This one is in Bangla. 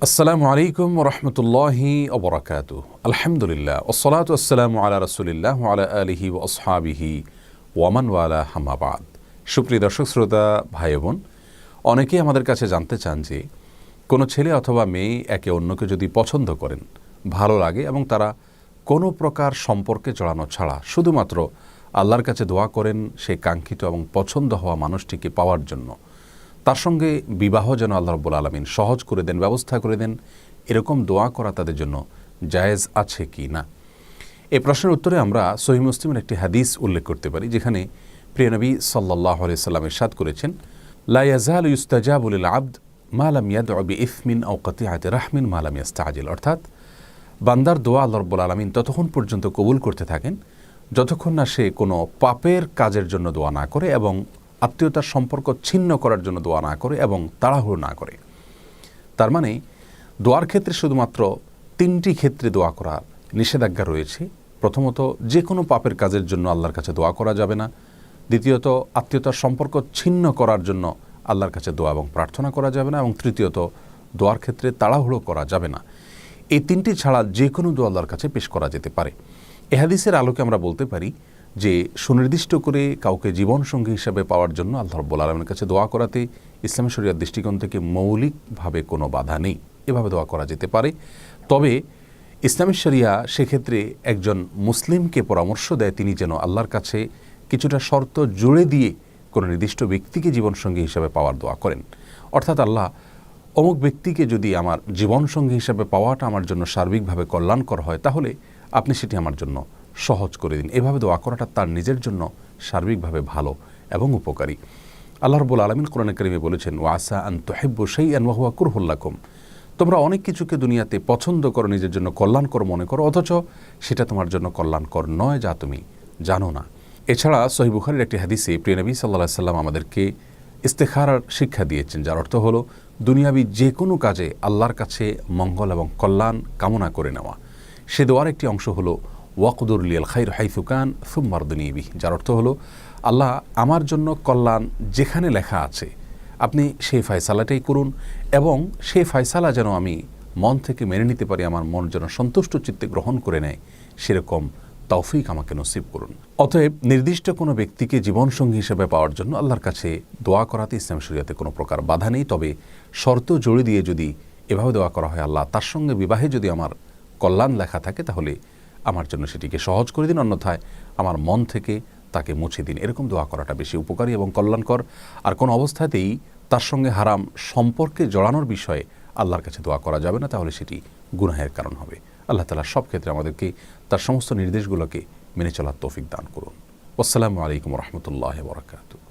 আসসালামু আলাইকুম ওরহমতুল্লাহি ওবরাকাতু। আলহামদুলিল্লাহ ওসসালাতু ওয়াসসালামু আলা রাসূলিল্লাহ ওয়া আলা আলিহি ওয়া আসহাবিহি ওয়া মান ওয়ালা, আম্মা বাদ। সুপ্রিয় দর্শক শ্রোতা ভাই বোন, অনেকেই আমাদের কাছে জানতে চান যে কোনো ছেলে অথবা মেয়ে একে অন্যকে যদি পছন্দ করেন, ভালো লাগে এবং তারা কোনো প্রকার সম্পর্কে জড়ানো ছাড়া শুধুমাত্র আল্লাহর কাছে দোয়া করেন সেই কাঙ্ক্ষিত এবং পছন্দ হওয়া মানুষটিকে পাওয়ার জন্য, তার সঙ্গে বিবাহ যেন আল্লাহ রাব্বুল আলামিন সহজ করে দেন, ব্যবস্থা করে দেন, এরকম দোয়া করা তাদের জন্য জায়েজ আছে কি না। এই প্রশ্নের উত্তরে আমরা সহিহ মুসলিমের একটি হাদিস উল্লেখ করতে পারি, যেখানে প্রিয় নবী সাল্লাল্লাহু আলাইহি সাল্লাম ইরশাদ করেছেন, লা ইয়াজালু ইউস্তাজাবু লিল আবদ মা লাম ইয়াদউ বিইসমিন আও কাতিআতি রাহমিন মা লাম ইস্তাজিল। অর্থাৎ বান্দার দোয়া আল্লাহ রাব্বুল আলামিন ততক্ষণ পর্যন্ত কবুল করতে থাকেন যতক্ষণ না সে কোনো পাপের কাজের জন্য দোয়া না করে এবং আত্মীয়তার সম্পর্ক ছিন্ন করার জন্য দোয়া না করে এবং তাড়াহুড়ো না করে। তার মানে দোয়ার ক্ষেত্রে শুধুমাত্র তিনটি ক্ষেত্রে দোয়া করার নিষেধাজ্ঞা রয়েছে। প্রথমত, যে কোনো পাপের কাজের জন্য আল্লাহর কাছে দোয়া করা যাবে না। দ্বিতীয়ত, আত্মীয়তার সম্পর্ক ছিন্ন করার জন্য আল্লাহর কাছে দোয়া এবং প্রার্থনা করা যাবে না। এবং তৃতীয়ত, দোয়ার ক্ষেত্রে তাড়াহুড়ো করা যাবে না। এই তিনটি ছাড়া যে কোনো দোয়া আল্লাহর কাছে পেশ করা যেতে পারে। এ হাদিসের আলোকে আমরা বলতে পারি যে সুনির্দিষ্ট করে কাউকে জীবনসঙ্গী হিসাবে পাওয়ার জন্য আল্লাহ রাব্বুল আলামিনের কাছে দোয়া করাতে ইসলামী শরিয়ার দৃষ্টিকোণ থেকে মৌলিকভাবে কোনো বাধা নেই। এভাবে দোয়া করা যেতে পারে। তবে ইসলামী শরিয়া সেক্ষেত্রে একজন মুসলিমকে পরামর্শ দেয় তিনি যেন আল্লাহর কাছে কিছুটা শর্ত জুড়ে দিয়ে কোনো নির্দিষ্ট ব্যক্তিকে জীবনসঙ্গী হিসাবে পাওয়ার দোয়া করেন। অর্থাৎ আল্লাহ, অমুক ব্যক্তিকে যদি আমার জীবনসঙ্গী হিসাবে পাওয়াটা আমার জন্য সার্বিকভাবে কল্যাণকর হয়, তাহলে আপনি সেটি আমার জন্য সহজ করে দিন। এভাবে দোয়া করাটা তার নিজের জন্য সার্বিকভাবে ভালো এবং উপকারী। আল্লাহ রাব্বুল আলামিন কোরআনে কারিমে বলেছেন, ওয়া আসা আন তুহিব্বু শাইআন ওয়া হুয়া কুরহুল লাকুম। তোমরা অনেক কিছুকে দুনিয়াতে পছন্দ করো, নিজের জন্য কল্যাণকর মনে করো, অথচ সেটা তোমার জন্য কল্যাণকর নয়, যা তুমি জানো না। এছাড়া সহিহ বুখারীর একটি হাদিসে প্রিয় নবী সাল্লাল্লাহু আলাইহি সাল্লাম আমাদেরকে ইস্তেখারার শিক্ষা দিয়েছেন, যার অর্থ হলো দুনিয়াবি যে কোনো কাজে আল্লাহর কাছে মঙ্গল এবং কল্যাণ কামনা করে নেওয়া। সে দোয়ার একটি অংশ হলো ওয়াকদুর লিয়াল খাইর হাইসু কান সুম্মা রদনি বিহি, যার অর্থ হলো, আল্লাহ আমার জন্য কল্যাণ যেখানে লেখা আছে আপনি সেই ফয়সালাটাই করুন এবং সেই ফয়সালা যেন আমি মন থেকে মেনে নিতে পারি, আমার মন যেন সন্তুষ্ট চিত্তে গ্রহণ করে নেয়, সেরকম তৌফিক আমাকে নসিব করুন। অতএব নির্দিষ্ট কোনো ব্যক্তিকে জীবনসঙ্গী হিসেবে পাওয়ার জন্য আল্লাহর কাছে দোয়া করাতে ইসলাম শরিয়াতে কোনো প্রকার বাধা নেই। তবে শর্ত জড়িয়ে দিয়ে যদি এভাবে দোয়া করা হয়, আল্লাহ তার সঙ্গে বিবাহে যদি আমার কল্যাণ লেখা থাকে, তাহলে আমার জন্য সেটিকে সহজ করে দিন, অন্যথায় আমার মন থেকে তাকে মুছে দিন। এরকম দোয়া করাটা বেশি উপকারী এবং কল্যাণকর। আর কোনো অবস্থাতেই তার সঙ্গে হারাম সম্পর্কে জড়ানোর বিষয়ে আল্লাহর কাছে দোয়া করা যাবে না, তাহলে সেটি গুনাহের কারণ হবে। আল্লাহ তাআলা সব ক্ষেত্রে আমাদেরকে তার সমস্ত নির্দেশগুলোকে মেনে চলার তৌফিক দান করুন। আসসালামু আলাইকুম ওয়া রাহমাতুল্লাহি ওয়া বারাকাতুহু।